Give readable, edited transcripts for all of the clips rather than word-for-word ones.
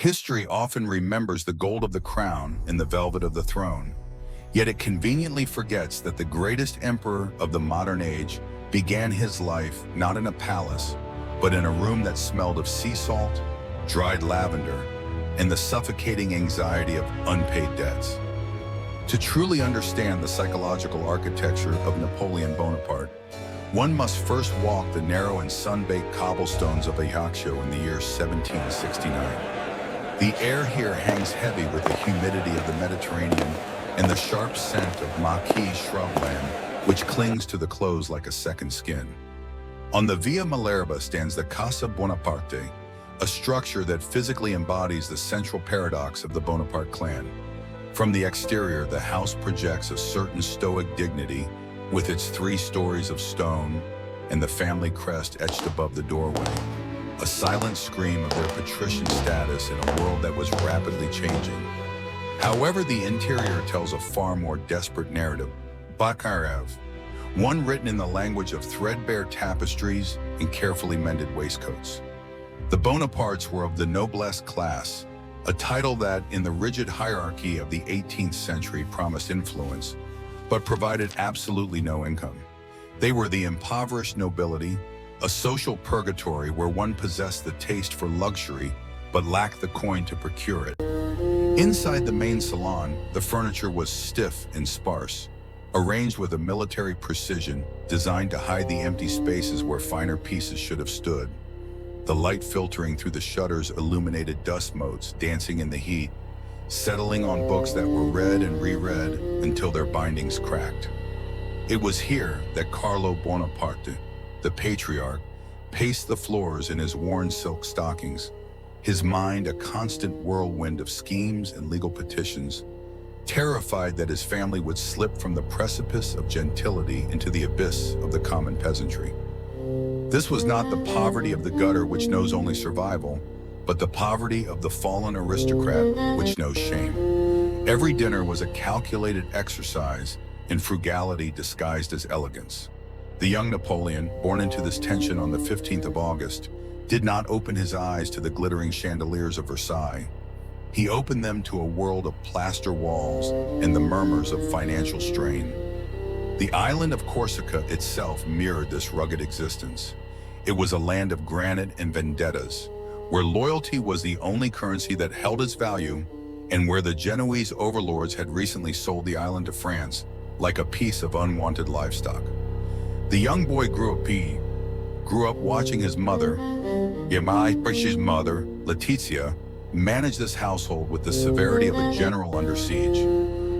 History often remembers the gold of the crown and the velvet of the throne, yet it conveniently forgets that the greatest emperor of the modern age began his life not in a palace, but in a room that smelled of sea salt, dried lavender, and the suffocating anxiety of unpaid debts. To truly understand the psychological architecture of Napoleon Bonaparte, one must first walk the narrow and sun-baked cobblestones of Ajaccio in the year 1769. The air here hangs heavy with the humidity of the Mediterranean and the sharp scent of maquis shrubland, which clings to the clothes like a second skin. On the Via Malerba stands the Casa Bonaparte, a structure that physically embodies the central paradox of the Bonaparte clan. From the exterior, the house projects a certain stoic dignity with its 3 stories of stone and the family crest etched above the doorway, a silent scream of their patrician status in a world that was rapidly changing. However, the interior tells a far more desperate narrative, Bakarev, one written in the language of threadbare tapestries and carefully mended waistcoats. The Bonapartes were of the noblesse class, a title that, in the rigid hierarchy of the 18th century, promised influence, but provided absolutely no income. They were the impoverished nobility, a social purgatory where one possessed the taste for luxury, but lacked the coin to procure it. Inside the main salon, the furniture was stiff and sparse, arranged with a military precision designed to hide the empty spaces where finer pieces should have stood. The light filtering through the shutters illuminated dust motes dancing in the heat, settling on books that were read and reread until their bindings cracked. It was here that Carlo Bonaparte, the patriarch, paced the floors in his worn silk stockings, his mind a constant whirlwind of schemes and legal petitions, terrified that his family would slip from the precipice of gentility into the abyss of the common peasantry. This was not the poverty of the gutter which knows only survival, but the poverty of the fallen aristocrat which knows shame. Every dinner was a calculated exercise in frugality disguised as elegance. The young Napoleon, born into this tension on the 15th of August, did not open his eyes to the glittering chandeliers of Versailles. He opened them to a world of plaster walls and the murmurs of financial strain. The island of Corsica itself mirrored this rugged existence. It was a land of granite and vendettas, where loyalty was the only currency that held its value, and where the Genoese overlords had recently sold the island to France like a piece of unwanted livestock. The young boy grew up watching his mother, my precious mother, Letizia, manage this household with the severity of a general under siege.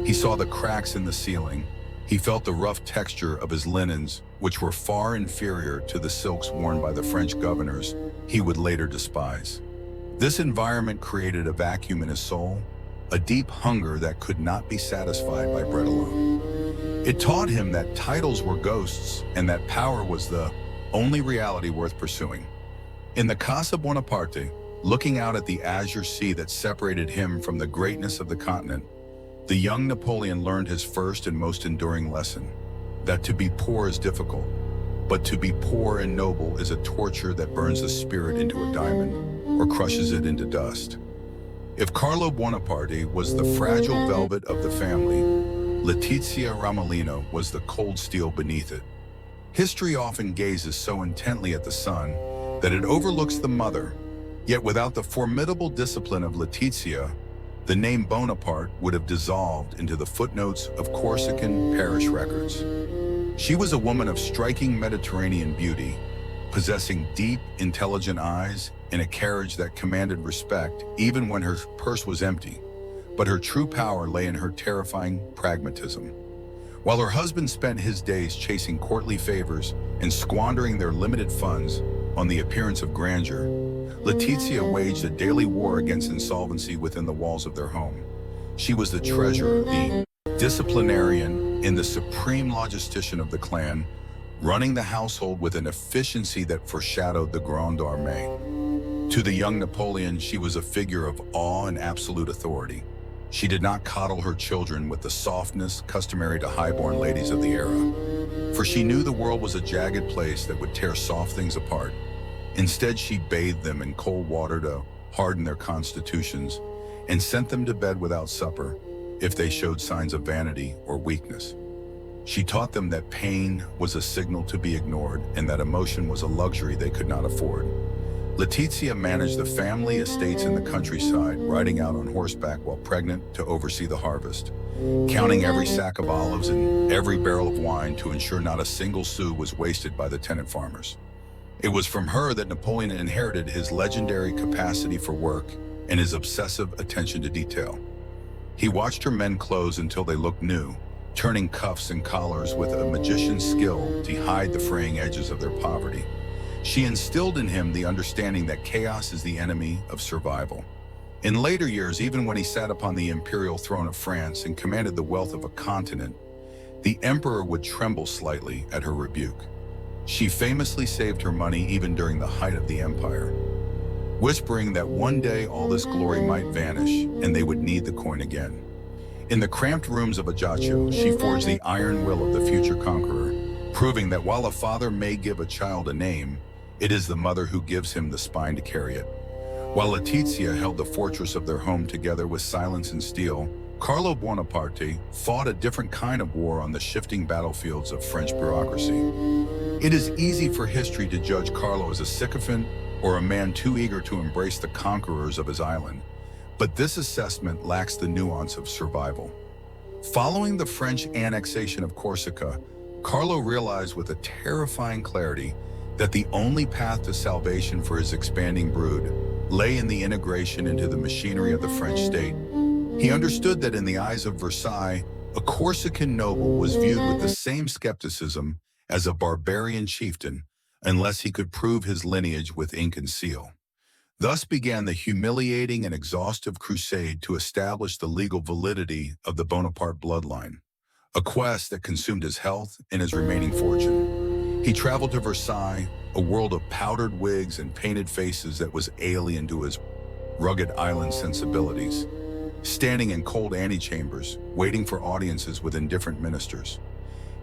He saw the cracks in the ceiling. He felt the rough texture of his linens, which were far inferior to the silks worn by the French governors he would later despise. This environment created a vacuum in his soul, a deep hunger that could not be satisfied by bread alone. It taught him that titles were ghosts and that power was the only reality worth pursuing. In the Casa Bonaparte, looking out at the azure sea that separated him from the greatness of the continent, the young Napoleon learned his first and most enduring lesson, that to be poor is difficult, but to be poor and noble is a torture that burns the spirit into a diamond or crushes it into dust. If Carlo Bonaparte was the fragile velvet of the family, Letizia Ramolino was the cold steel beneath it. History often gazes so intently at the son that it overlooks the mother, yet without the formidable discipline of Letizia, the name Bonaparte would have dissolved into the footnotes of Corsican parish records. She was a woman of striking Mediterranean beauty, possessing deep, intelligent eyes and a carriage that commanded respect even when her purse was empty. But her true power lay in her terrifying pragmatism. While her husband spent his days chasing courtly favors and squandering their limited funds on the appearance of grandeur, Letizia waged a daily war against insolvency within the walls of their home. She was the treasurer, the disciplinarian, and the supreme logistician of the clan, running the household with an efficiency that foreshadowed the Grande Armée. To the young Napoleon, she was a figure of awe and absolute authority. She did not coddle her children with the softness customary to highborn ladies of the era, for she knew the world was a jagged place that would tear soft things apart. Instead, she bathed them in cold water to hardened their constitutions, and sent them to bed without supper if they showed signs of vanity or weakness. She taught them that pain was a signal to be ignored and that emotion was a luxury they could not afford. Letizia managed the family estates in the countryside, riding out on horseback while pregnant to oversee the harvest, counting every sack of olives and every barrel of wine to ensure not a single sou was wasted by the tenant farmers. It was from her that Napoleon inherited his legendary capacity for work and his obsessive attention to detail. He watched her mend clothes until they looked new, turning cuffs and collars with a magician's skill to hide the fraying edges of their poverty. She instilled in him the understanding that chaos is the enemy of survival. In later years, even when he sat upon the imperial throne of France and commanded the wealth of a continent, the emperor would tremble slightly at her rebuke. She famously saved her money even during the height of the empire, whispering that one day all this glory might vanish and they would need the coin again. In the cramped rooms of Ajaccio, she forged the iron will of the future conqueror, proving that while a father may give a child a name, it is the mother who gives him the spine to carry it. While Letizia held the fortress of their home together with silence and steel, Carlo Bonaparte fought a different kind of war on the shifting battlefields of French bureaucracy. It is easy for history to judge Carlo as a sycophant or a man too eager to embrace the conquerors of his island, but this assessment lacks the nuance of survival. Following the French annexation of Corsica, Carlo realized with a terrifying clarity that the only path to salvation for his expanding brood lay in the integration into the machinery of the French state. He understood that in the eyes of Versailles, a Corsican noble was viewed with the same skepticism as a barbarian chieftain, unless he could prove his lineage with ink and seal. Thus began the humiliating and exhaustive crusade to establish the legal validity of the Bonaparte bloodline, a quest that consumed his health and his remaining fortune. He traveled to Versailles, a world of powdered wigs and painted faces that was alien to his rugged island sensibilities, standing in cold antechambers, waiting for audiences with indifferent ministers.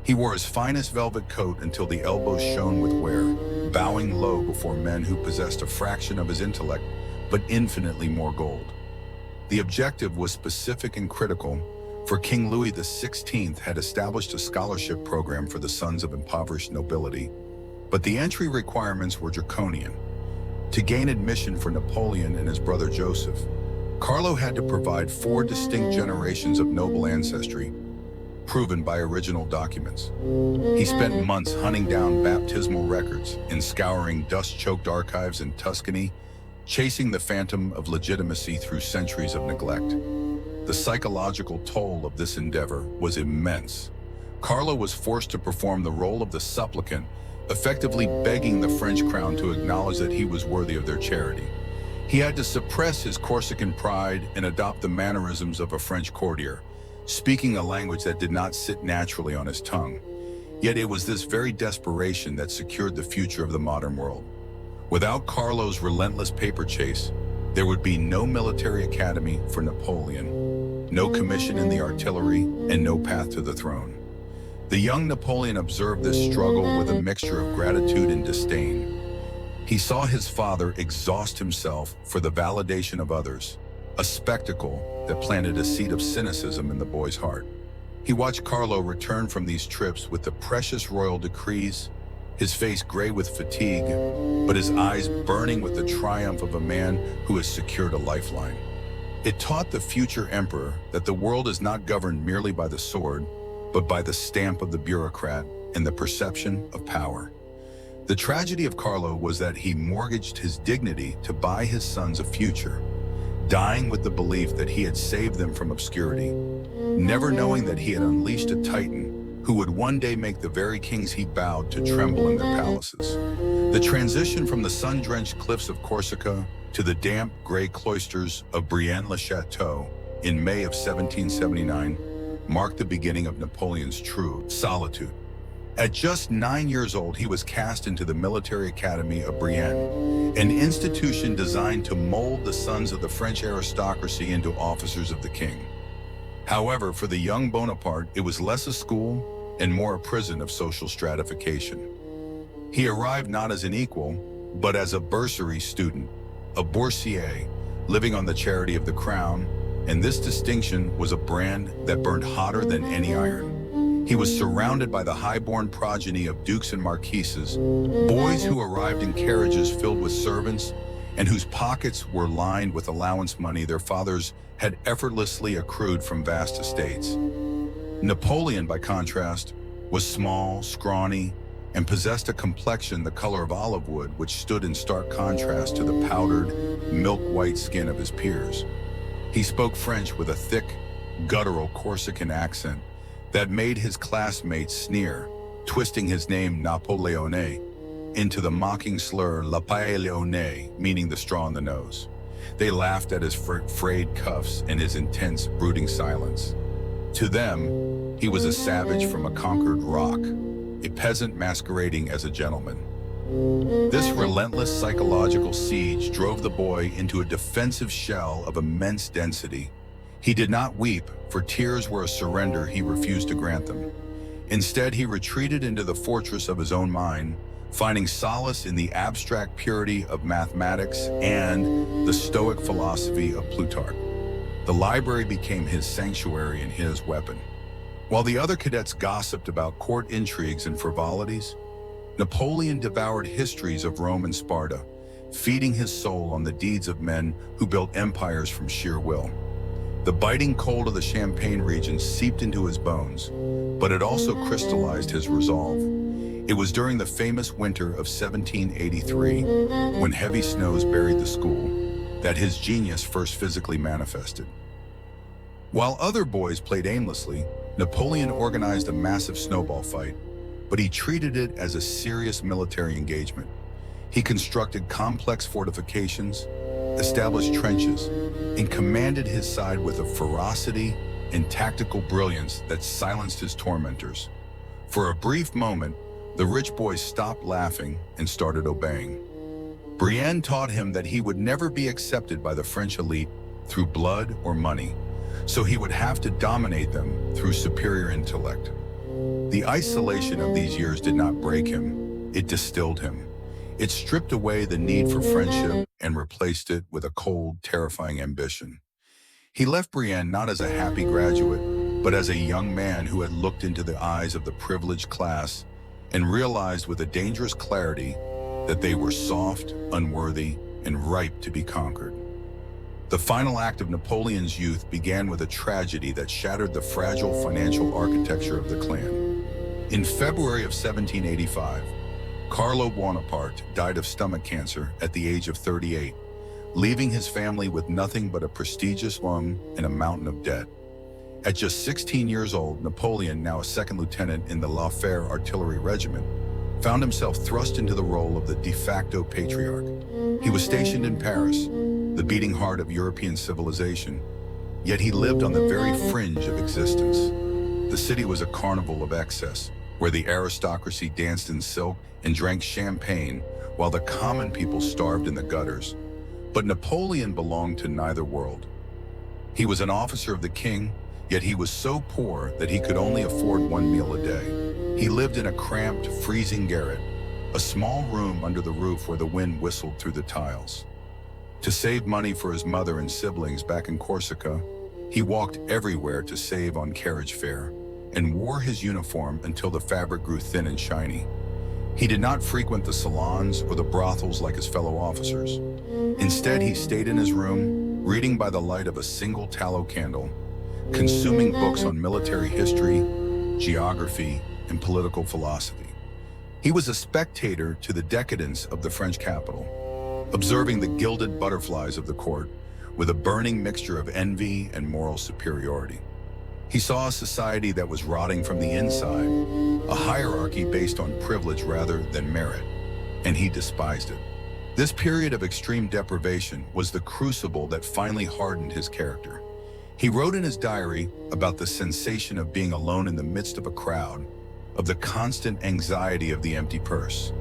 He wore his finest velvet coat until the elbows shone with wear, bowing low before men who possessed a fraction of his intellect, but infinitely more gold. The objective was specific and critical, for King Louis XVI had established a scholarship program for the sons of impoverished nobility, but the entry requirements were draconian. To gain admission for Napoleon and his brother Joseph, Carlo had to provide 4 distinct generations of noble ancestry, proven by original documents. He spent months hunting down baptismal records and scouring dust-choked archives in Tuscany, chasing the phantom of legitimacy through centuries of neglect. The psychological toll of this endeavor was immense. Carlo was forced to perform the role of the supplicant, effectively begging the French crown to acknowledge that he was worthy of their charity. He had to suppress his Corsican pride and adopt the mannerisms of a French courtier, speaking a language that did not sit naturally on his tongue. Yet it was this very desperation that secured the future of the modern world. Without Carlo's relentless paper chase, there would be no military academy for Napoleon, no commission in the artillery, and no path to the throne. The young Napoleon observed this struggle with a mixture of gratitude and disdain. He saw his father exhaust himself for the validation of others, a spectacle that planted a seed of cynicism in the boy's heart. He watched Carlo return from these trips with the precious royal decrees, his face gray with fatigue, but his eyes burning with the triumph of a man who has secured a lifeline. It taught the future emperor that the world is not governed merely by the sword, but by the stamp of the bureaucrat and the perception of power. The tragedy of Carlo was that he mortgaged his dignity to buy his sons a future, dying with the belief that he had saved them from obscurity, never knowing that he had unleashed a titan who would one day make the very kings he bowed to tremble in their palaces. The transition from the sun-drenched cliffs of Corsica to the damp, gray cloisters of Brienne-le-Château in May of 1779 marked the beginning of Napoleon's true solitude. At just 9 years old, he was cast into the military academy of Brienne, an institution designed to mold the sons of the French aristocracy into officers of the king. However, for the young Bonaparte, it was less a school and more a prison of social stratification. He arrived not as an equal, but as a bursary student, a boursier, living on the charity of the crown, and this distinction was a brand that burned hotter than any iron. He was surrounded by the high-born progeny of dukes and marquises, boys who arrived in carriages filled with servants and whose pockets were lined with allowance money their fathers had effortlessly accrued from vast estates. Napoleon, by contrast, was small, scrawny, and possessed a complexion the color of olive wood, which stood in stark contrast to the powdered, milk-white skin of his peers. He spoke French with a thick, guttural Corsican accent that made his classmates sneer, twisting his name Napoleonic into the mocking slur Napoleonic, meaning the straw in the nose. They laughed at his frayed cuffs and his intense, brooding silence. To them, he was a savage from a conquered rock, a peasant masquerading as a gentleman. This relentless psychological siege drove the boy into a defensive shell of immense density. He did not weep, for tears were a surrender he refused to grant them. Instead, he retreated into the fortress of his own mind, finding solace in the abstract purity of mathematics and the Stoic philosophy of Plutarch. The library became his sanctuary and his weapon. While the other cadets gossiped about court intrigues and frivolities, Napoleon devoured histories of Rome and Sparta, feeding his soul on the deeds of men who built empires from sheer will. The biting cold of the Champagne region seeped into his bones, but it also crystallized his resolve. It was during the famous winter of 1783, when heavy snows buried the school, that his genius first physically manifested. While other boys played aimlessly, Napoleon organized a massive snowball fight, but he treated it as a serious military engagement. He constructed complex fortifications, established trenches, and commanded his side with a ferocity and tactical brilliance that silenced his tormentors. For a brief moment, the rich boy stopped laughing and started obeying. Brienne taught him that he would never be accepted by the French elite through blood or money, so he would have to dominate them through superior intellect. The isolation of these years did not break him, it distilled him. It stripped away the need for friendship and replaced it with a cold, terrifying ambition. He left Brienne not as a happy graduate, but as a young man who had looked into the eyes of the privileged class and realized with a dangerous clarity that they were soft, unworthy, and ripe to be conquered. The final act of Napoleon's youth began with a tragedy that shattered the fragile financial architecture of the clan. In February of 1785, Carlo Bonaparte died of stomach cancer at the age of 38, leaving his family with nothing but a prestigious lung and a mountain of debt. At just 16 years old, Napoleon, now a second lieutenant in the La Fère artillery regiment, found himself thrust into the role of the de facto patriarch. He was stationed in Paris, the beating heart of European civilization, yet he lived on the very fringe of existence. The city was a carnival of excess, where the aristocracy danced in silk and drank champagne, while the common people starved in the gutters. But Napoleon belonged to neither world. He was an officer of the king, yet he was so poor that he could only afford one meal a day. He lived in a cramped, freezing garret, a small room under the roof where the wind whistled through the tiles. To save money for his mother and siblings back in Corsica, he walked everywhere to save on carriage fare and wore his uniform until the fabric grew thin and shiny. He did not frequent the salons or the brothels like his fellow officers. Instead, he stayed in his room, reading by the light of a single tallow candle, consuming books on military history, geography, and political philosophy. He was a spectator to the decadence of the French capital, observing the gilded butterflies of the court with a burning mixture of envy and moral superiority. He saw a society that was rotting from the inside, a hierarchy based on privilege rather than merit, and he despised it. This period of extreme deprivation was the crucible that finally hardened his character. He wrote in his diary about the sensation of being alone in the midst of a crowd, of the constant anxiety of the empty purse.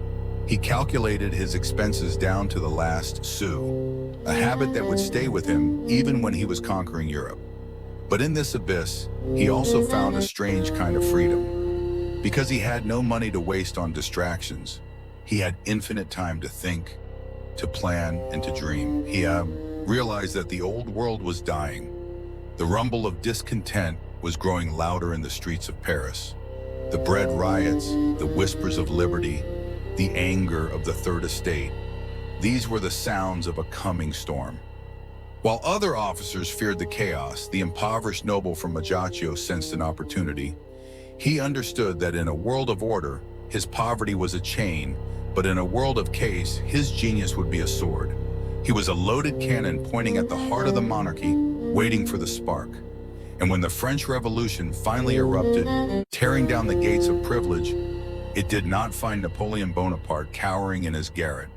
He calculated his expenses down to the last sou, a habit that would stay with him even when he was conquering Europe. But in this abyss, he also found a strange kind of freedom. Because he had no money to waste on distractions, he had infinite time to think, to plan, and to dream. He realized that the old world was dying. The rumble of discontent was growing louder in the streets of Paris. The bread riots, the whispers of liberty, the anger of the Third Estate, these were the sounds of a coming storm. While other officers feared the chaos, the impoverished noble from Ajaccio sensed an opportunity. He understood that in a world of order, his poverty was a chain, but in a world of chaos, his genius would be a sword. He was a loaded cannon pointing at the heart of the monarchy, waiting for the spark. And when the French Revolution finally erupted, tearing down the gates of privilege, it did not find Napoleon Bonaparte cowering in his garret.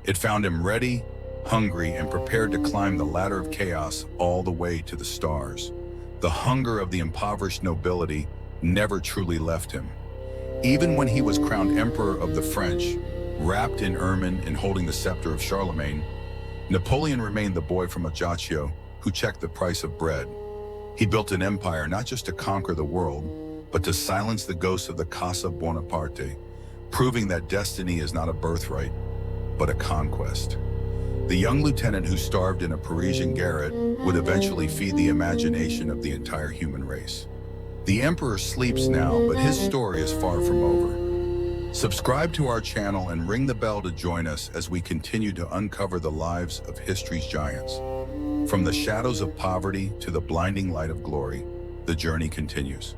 It found him ready, hungry, and prepared to climb the ladder of chaos all the way to the stars. The hunger of the impoverished nobility never truly left him. Even when he was crowned Emperor of the French, wrapped in ermine and holding the scepter of Charlemagne, Napoleon remained the boy from Ajaccio who checked the price of bread. He built an empire not just to conquer the world, but to silence the ghosts of the Casa Bonaparte, proving that destiny is not a birthright, but a conquest. The young lieutenant who starved in a Parisian garret would eventually feed the imagination of the entire human race. The emperor sleeps now, but his story is far from over. Subscribe to our channel and ring the bell to join us as we continue to uncover the lives of history's giants. From the shadows of poverty to the blinding light of glory, the journey continues.